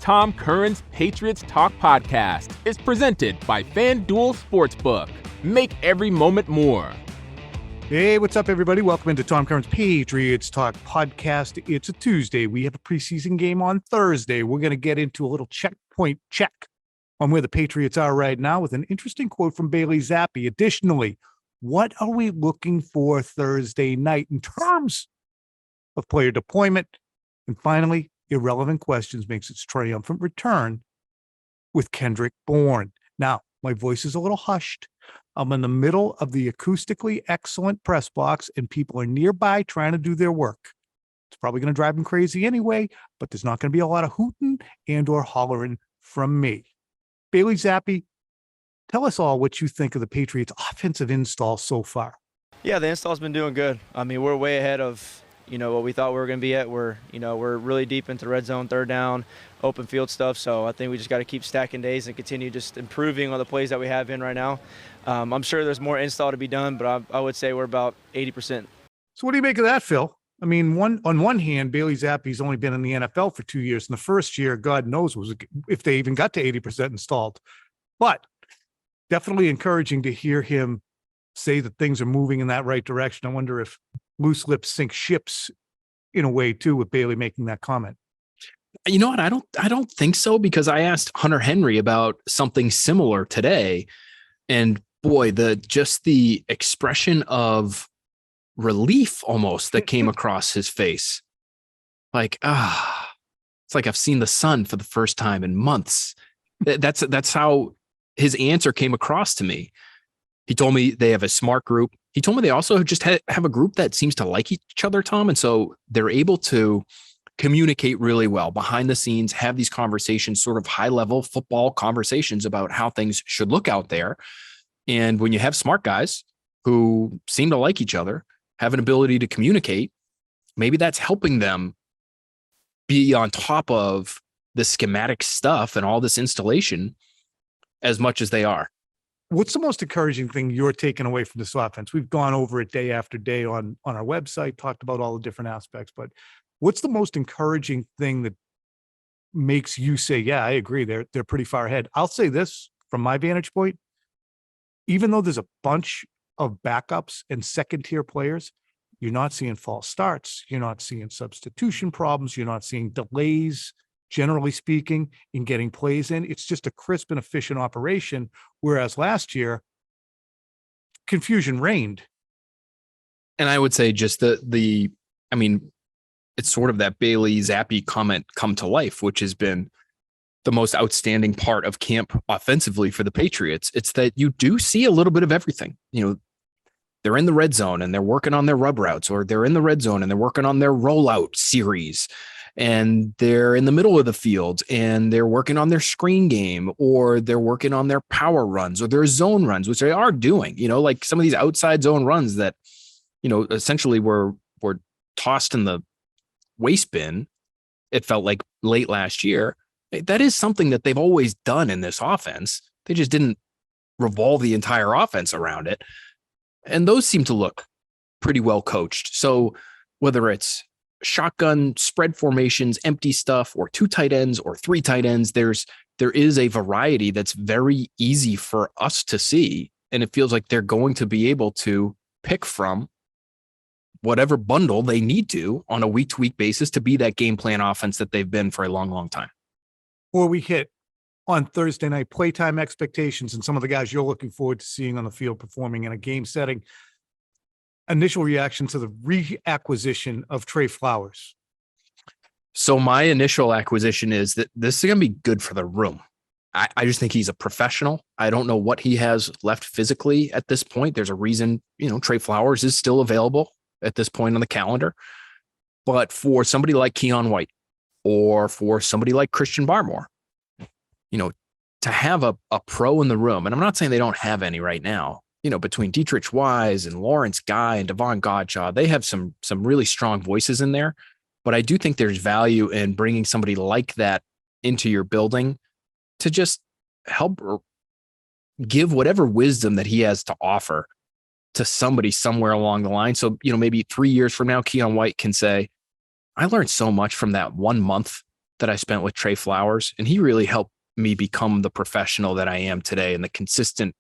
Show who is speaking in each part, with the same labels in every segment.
Speaker 1: Tom Curran's Patriots Talk podcast is presented by FanDuel Sportsbook. Make every moment more.
Speaker 2: Hey, what's up, everybody? Welcome into Tom Curran's Patriots Talk podcast. It's a Tuesday. We have a preseason game on Thursday. We're going to get into a little checkpoint check on where the Patriots are right now with an interesting quote from Bailey Zappe. Additionally, what are we looking for Thursday night in terms of player deployment? And finally, Irrelevant Questions makes its triumphant return with Kendrick Bourne. Now, my voice is a little hushed. I'm in the middle of the acoustically excellent press box, and people are nearby trying to do their work. It's probably going to drive them crazy anyway, but there's not going to be a lot of hooting and or hollering from me. Bailey Zappe, tell us all what you think of the Patriots' offensive install so far.
Speaker 3: Yeah, the install's been doing good. I mean, we're way ahead of what we thought we were going to be at. We're really deep into red zone, third down, open field stuff. So I think we just got to keep stacking days and continue just improving on the plays that we have in right now. I'm sure there's more install to be done, but I would say we're about 80%.
Speaker 2: So what do you make of that, Phil? I mean, on one hand, Bailey Zappe's only been in the NFL for 2 years. In the first year, God knows if they even got to 80% installed. But definitely encouraging to hear him say that things are moving in that right direction. I wonder if loose lips sink ships in a way too, with Bailey making that comment.
Speaker 4: You know what? I don't think so, because I asked Hunter Henry about something similar today, and boy, the expression of relief almost that came across his face. Like, it's like I've seen the sun for the first time in months. That's how his answer came across to me. He told me they have a smart group. He told me they also just have a group that seems to like each other, Tom. And so they're able to communicate really well behind the scenes, have these conversations, sort of high level football conversations about how things should look out there. And when you have smart guys who seem to like each other, have an ability to communicate, maybe that's helping them be on top of the schematic stuff and all this installation as much as they are.
Speaker 2: What's the most encouraging thing you're taking away from this offense? We've gone over it day after day on our website, talked about all the different aspects, but what's the most encouraging thing that makes you say, yeah, I agree, they're pretty far ahead? I'll say this from my vantage point, even though there's a bunch of backups and second-tier players, you're not seeing false starts, you're not seeing substitution problems, you're not seeing delays, generally speaking, in getting plays in. It's just a crisp and efficient operation, whereas last year, confusion reigned.
Speaker 4: And I would say just it's sort of that Bailey Zappe comment come to life, which has been the most outstanding part of camp offensively for the Patriots. It's that you do see a little bit of everything. They're in the red zone and they're working on their rub routes, or they're in the red zone and they're working on their rollout series. And they're in the middle of the field and they're working on their screen game, or they're working on their power runs or their zone runs, which they are doing, like some of these outside zone runs that, essentially were tossed in the waste bin. It felt like late last year. That is something that they've always done in this offense. They just didn't revolve the entire offense around it. And those seem to look pretty well coached. So whether it's shotgun spread formations, empty stuff, or 2 tight ends or 3 tight ends, there is a variety that's very easy for us to see. And it feels like they're going to be able to pick from whatever bundle they need to on a week-to-week basis to be that game plan offense that they've been for a long, long time.
Speaker 2: Before we hit on Thursday night playtime expectations and some of the guys you're looking forward to seeing on the field performing in a game setting, initial reaction to the reacquisition of Trey Flowers.
Speaker 4: So my initial acquisition is that this is going to be good for the room. I just think he's a professional. I don't know what he has left physically at this point. There's a reason, Trey Flowers is still available at this point on the calendar. But for somebody like Keion White, or for somebody like Christian Barmore, to have a pro in the room, and I'm not saying they don't have any right now, between Dietrich Wise and Lawrence Guy and Devon Godshaw, they have some really strong voices in there. But I do think there's value in bringing somebody like that into your building to just help give whatever wisdom that he has to offer to somebody somewhere along the line. So, maybe 3 years from now, Keion White can say, I learned so much from that 1 month that I spent with Trey Flowers, and he really helped me become the professional that I am today and the consistent,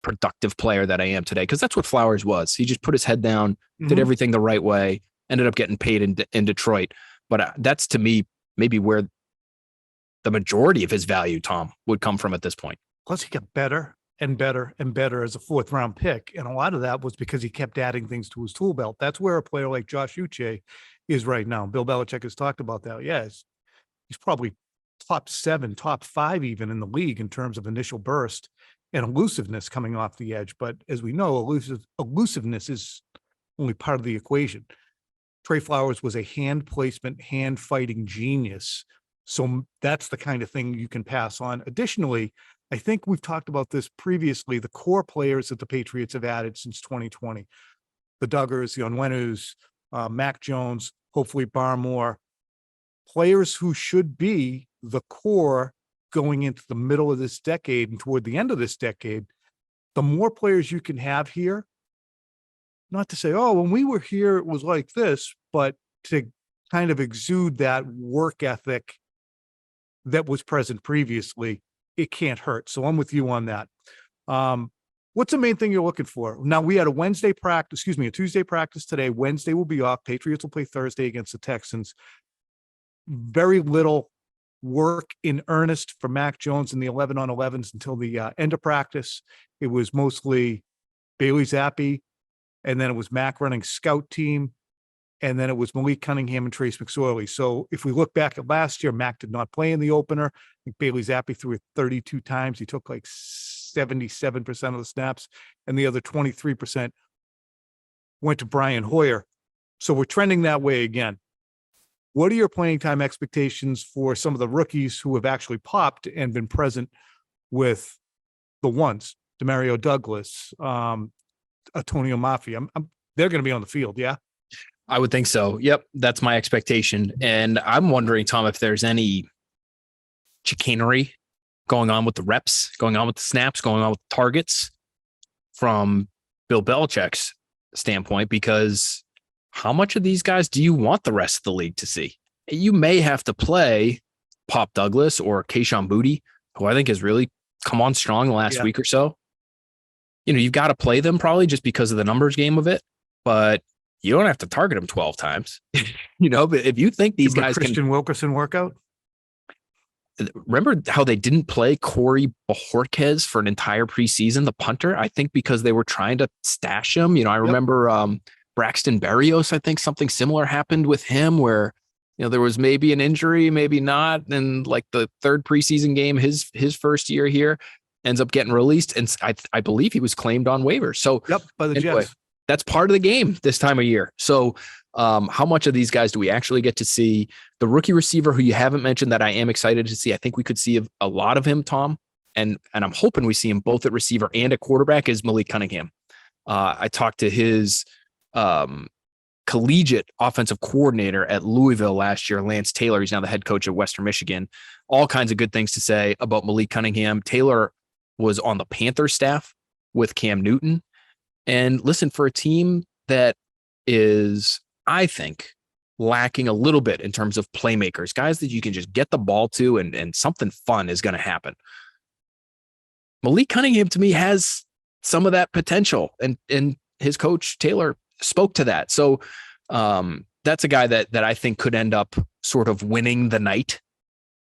Speaker 4: productive player that I am today. Because that's what Flowers was. He just put his head down, did everything the right way, ended up getting paid in Detroit. But that's, to me, maybe where the majority of his value, Tom, would come from at this point.
Speaker 2: Plus, he got better and better and better as a fourth round pick. And a lot of that was because he kept adding things to his tool belt. That's where a player like Josh Uche is right now. Bill Belichick has talked about that. Yes, he's probably top 7, top 5 even in the league in terms of initial burst and elusiveness coming off the edge. But as we know, elusiveness is only part of the equation. Trey Flowers was a hand placement, hand fighting genius. So that's the kind of thing you can pass on. Additionally, I think we've talked about this previously, the core players that the Patriots have added since 2020, the Duggars, the Onwenus, Mac Jones, hopefully Barmore, players who should be the core going into the middle of this decade and toward the end of this decade. The more players you can have here, not to say, oh, when we were here, it was like this, but to kind of exude that work ethic that was present previously, it can't hurt. So I'm with you on that. What's the main thing you're looking for? Now, we had a Tuesday practice today. Wednesday will be off. Patriots will play Thursday against the Texans. Very little work in earnest for Mac Jones in the 11-on-11s until the end of practice. It was mostly Bailey Zappe, and then it was Mac running scout team, and then it was Malik Cunningham and Trace McSorley. So if we look back at last year, Mac did not play in the opener. I think Bailey Zappe threw it 32 times. He took like 77% of the snaps, and the other 23% went to Brian Hoyer. So we're trending that way again. What are your playing time expectations for some of the rookies who have actually popped and been present with the ones? Demario Douglas, Antonio Mafia. They're going to be on the field, yeah?
Speaker 4: I would think so. Yep, that's my expectation. And I'm wondering, Tom, if there's any chicanery going on with the reps, going on with the snaps, going on with the targets from Bill Belichick's standpoint, because how much of these guys do you want the rest of the league to see? You may have to play Pop Douglas or Kayshon Boutte, who I think has really come on strong the last week or so. You know, you've got to play them probably just because of the numbers game of it, but you don't have to target them 12 times. You know, but if you think these guys
Speaker 2: Christian Wilkerson workout.
Speaker 4: Remember how they didn't play Corey Bojorquez for an entire preseason, the punter? I think because they were trying to stash him. You know, I remember Braxton Berrios, I think something similar happened with him where, you know, there was maybe an injury, maybe not. And like the third preseason game, his first year here, ends up getting released. And I believe he was claimed on waivers. So
Speaker 2: by the Jets.
Speaker 4: That's part of the game this time of year. So how much of these guys do we actually get to see? The rookie receiver who you haven't mentioned that I am excited to see, I think we could see a lot of him, Tom, and I'm hoping we see him both at receiver and at quarterback, is Malik Cunningham. I talked to his collegiate offensive coordinator at Louisville last year, Lance Taylor. He's now the head coach at Western Michigan. All kinds of good things to say about Malik Cunningham. Taylor was on the Panthers staff with Cam Newton. And listen, for a team that is, I think, lacking a little bit in terms of playmakers, guys that you can just get the ball to and something fun is going to happen. Malik Cunningham, to me, has some of that potential, and his coach, Taylor, spoke to that. So that's a guy that I think could end up sort of winning the night.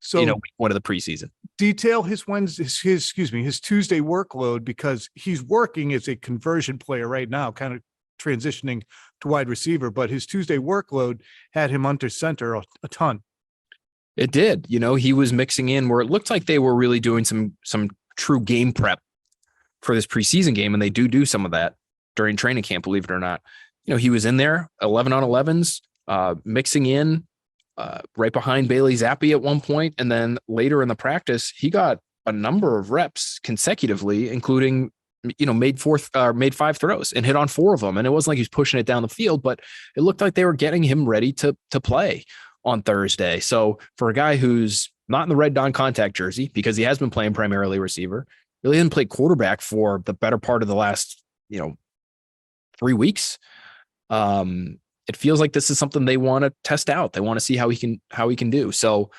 Speaker 4: So, you know, one of the preseason.
Speaker 2: Detail his Tuesday workload, because he's working as a conversion player right now, kind of transitioning to wide receiver, but his Tuesday workload had him under center a ton.
Speaker 4: It did. You know, he was mixing in where it looked like they were really doing some true game prep for this preseason game, and they do some of that during training camp, believe it or not. You know, he was in there 11-on-11s, mixing in right behind Bailey Zappe at one point. And then later in the practice, he got a number of reps consecutively, including, you know, made 5 throws and hit on 4 of them. And it wasn't like he was pushing it down the field, but it looked like they were getting him ready to play on Thursday. So for a guy who's not in the red non-contact jersey, because he has been playing primarily receiver, really didn't play quarterback for the better part of the last, 3 weeks. it feels like this is something they want to test out. They want to see how he can do. So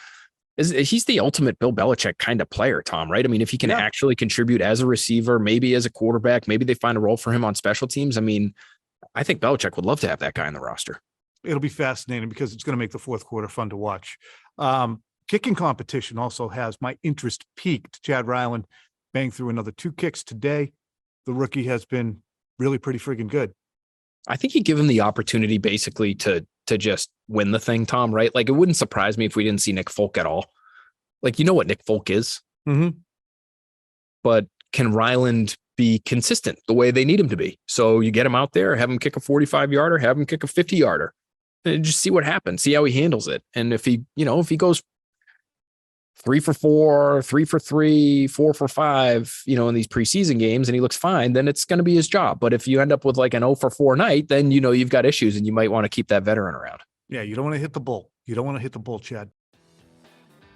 Speaker 4: he's the ultimate Bill Belichick kind of player, Tom, right? I mean, if he can actually contribute as a receiver, maybe as a quarterback, maybe they find a role for him on special teams. I mean, I think Belichick would love to have that guy in the roster.
Speaker 2: It'll be fascinating because it's going to make the fourth quarter fun to watch. Kicking competition also has my interest peaked. Chad Ryland banged through another 2 kicks today. The rookie has been really pretty friggin' good.
Speaker 4: I think you give him the opportunity basically to just win the thing, Tom, right? Like, it wouldn't surprise me if we didn't see Nick Folk at all. Like, you know what Nick Folk is.
Speaker 2: Mm-hmm.
Speaker 4: But can Ryland be consistent the way they need him to be? So you get him out there, have him kick a 45-yarder, have him kick a 50-yarder, and just see what happens, see how he handles it. And if he goes 3 for 4, 3 for 3, 4 for 5, in these preseason games and he looks fine, then it's going to be his job. But if you end up with like an 0 for 4 night, then you've got issues and you might want to keep that veteran around.
Speaker 2: Yeah, you don't want to hit the bull. You don't want to hit the bull, Chad.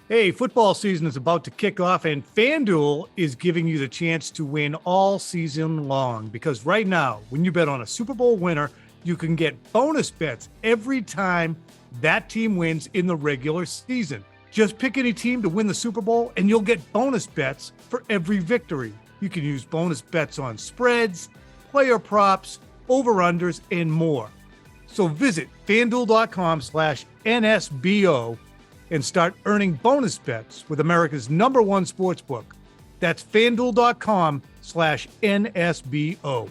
Speaker 2: Hey, football season is about to kick off and FanDuel is giving you the chance to win all season long because right now, when you bet on a Super Bowl winner, you can get bonus bets every time that team wins in the regular season. Just pick any team to win the Super Bowl and you'll get bonus bets for every victory. You can use bonus bets on spreads, player props, over-unders, and more. So visit FanDuel.com/NSBO and start earning bonus bets with America's #1 sportsbook. That's FanDuel.com/NSBO.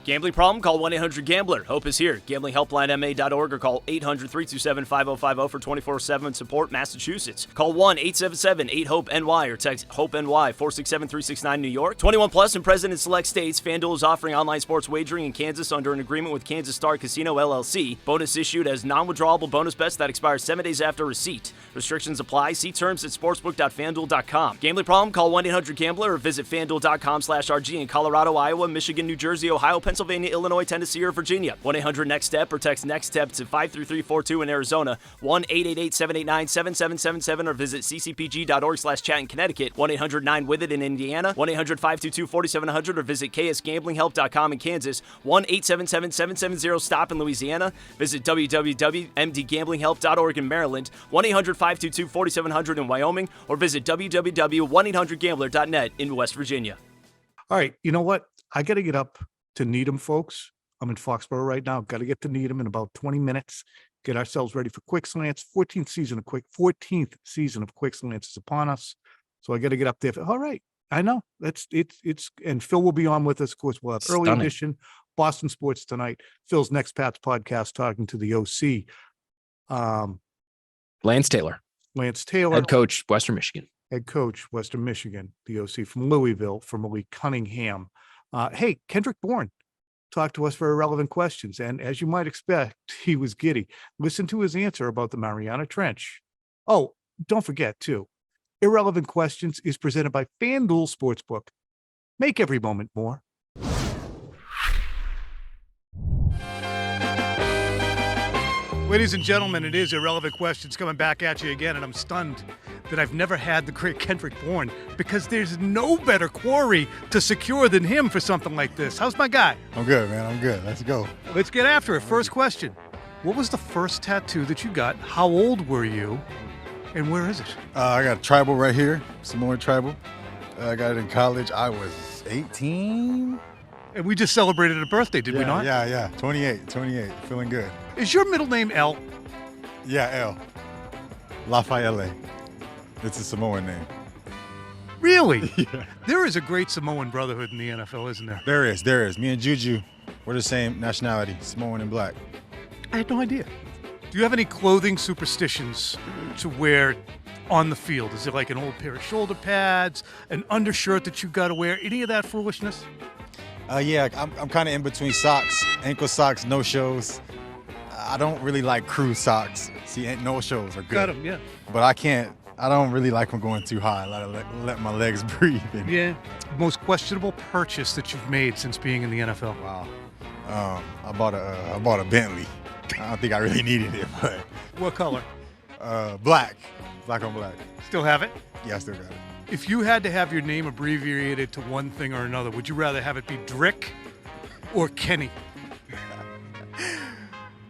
Speaker 5: Gambling problem? Call 1-800-GAMBLER. Hope is here. GamblingHelplineMA.org or call 800-327-5050 for 24/7 support, Massachusetts. Call 1-877-8-HOPE-NY or text HOPE-NY 467-369 New York. 21 plus and present in select states. FanDuel is offering online sports wagering in Kansas under an agreement with Kansas Star Casino LLC. Bonus issued as non-withdrawable bonus bets that expire 7 days after receipt. Restrictions apply. See terms at sportsbook.fanduel.com. Gambling problem? Call 1-800-GAMBLER or visit FanDuel.com/RG in Colorado, Iowa, Michigan, New Jersey, Ohio, Pennsylvania, Illinois, Tennessee, or Virginia. 1-800-NEXT-STEP or text NEXT-STEP to 53342 in Arizona. 1-888-789-7777 or visit ccpg.org/chat in Connecticut. 1-800-9-WITH-IT in Indiana. 1-800-522-4700 or visit ksgamblinghelp.com in Kansas. 1-877-770-STOP in Louisiana. Visit www.mdgamblinghelp.org in Maryland. 1-800-522-4700 in Wyoming or visit www.1800gambler.net in West Virginia.
Speaker 2: All right, you know what? I got to get up to Needham, folks. I'm in Foxborough right now. Got to get to Needham in about 20 minutes. Get ourselves ready for Quick Slants. 14th season of Quick Slants is upon us. So I got to get up there. All right, I know it's and Phil will be on with us. Of course, we'll have early edition Boston Sports tonight. Phil's Next Pat's podcast talking to the OC,
Speaker 4: Lance Taylor, head coach, Western Michigan. The OC from Louisville, from Malik Cunningham. Hey, Kendrick Bourne talked to us for irrelevant questions, and as you might expect, he was giddy. Listen to his answer about the Mariana Trench. Oh, don't forget, too, Irrelevant Questions is presented by FanDuel Sportsbook. Make every moment more. Ladies and gentlemen, it is Irrelevant Questions coming back at you again, and I'm stunned that I've never had the great Kendrick Bourne because there's no better quarry to secure than him for something like this. How's my guy?
Speaker 6: I'm good, man. I'm good. Let's go.
Speaker 2: Let's get after it. First question. What was the first tattoo that you got? How old were you? And where is it?
Speaker 6: I got a tribal right here, Samoan tribal. I got it in college. I was 18.
Speaker 2: And we just celebrated a birthday, did we not?
Speaker 6: Yeah. 28. Feeling good.
Speaker 2: Is your middle name L?
Speaker 6: Yeah, L. Lafayette. It's a Samoan name.
Speaker 2: Really?
Speaker 6: Yeah.
Speaker 2: There is a great Samoan brotherhood in the NFL, isn't there?
Speaker 6: There is. Me and Juju, we're the same nationality, Samoan and black.
Speaker 2: I had no idea. Do you have any clothing superstitions to wear on the field? Is it like an old pair of shoulder pads, an undershirt that you got to wear? Any of that foolishness?
Speaker 6: Yeah, I'm kind of in between socks, ankle socks, no shows. I don't really like crew socks. See, no shows are good.
Speaker 2: Got them, yeah.
Speaker 6: But I don't really like them going too high. Let my legs breathe.
Speaker 2: Yeah. Most questionable purchase that you've made since being in the NFL?
Speaker 6: Wow. I bought a Bentley. I don't think I really needed it, but.
Speaker 2: What color?
Speaker 6: Black. Black on black.
Speaker 2: Still have it?
Speaker 6: Yeah, I still got it.
Speaker 2: If you had to have your name abbreviated to one thing or another, would you rather have it be Drick or Kenny?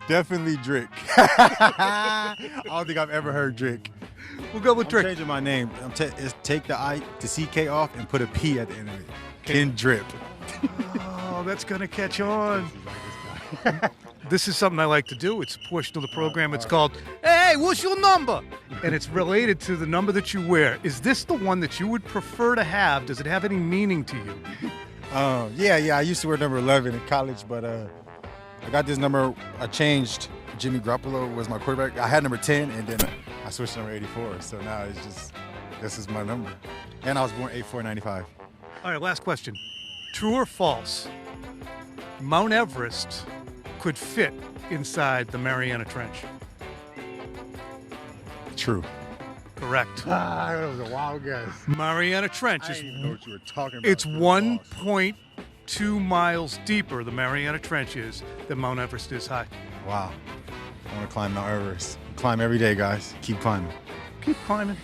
Speaker 6: Definitely Drake. I don't think I've ever heard Drake.
Speaker 2: We'll go with
Speaker 6: I'm
Speaker 2: Drake.
Speaker 6: changing my name. Take the I to CK off and put a P at the end of it. Kendrick.
Speaker 2: Oh, that's going to catch on. This is something I like to do. It's a portion of the program. It's called, hey, what's your number? And it's related to the number that you wear. Is this the one that you would prefer to have? Does it have any meaning to you?
Speaker 6: Yeah. I used to wear number 11 in college, but I got this number. I changed. Jimmy Garoppolo was my quarterback. I had number 10, and then I switched to number 84. So now it's just, this is my number. And I was born 84-95.
Speaker 2: All right, last question. True or false? Mount Everest could fit inside the Mariana Trench.
Speaker 6: True.
Speaker 2: Correct.
Speaker 6: That was a wild guess.
Speaker 2: Mariana Trench
Speaker 6: I
Speaker 2: is
Speaker 6: didn't even know what you were talking about.
Speaker 2: it's 1.2 miles deeper, the Mariana Trench is, than Mount Everest is high.
Speaker 6: Wow. I want to climb Mount Everest. Climb every day, guys. Keep climbing.
Speaker 2: Keep climbing.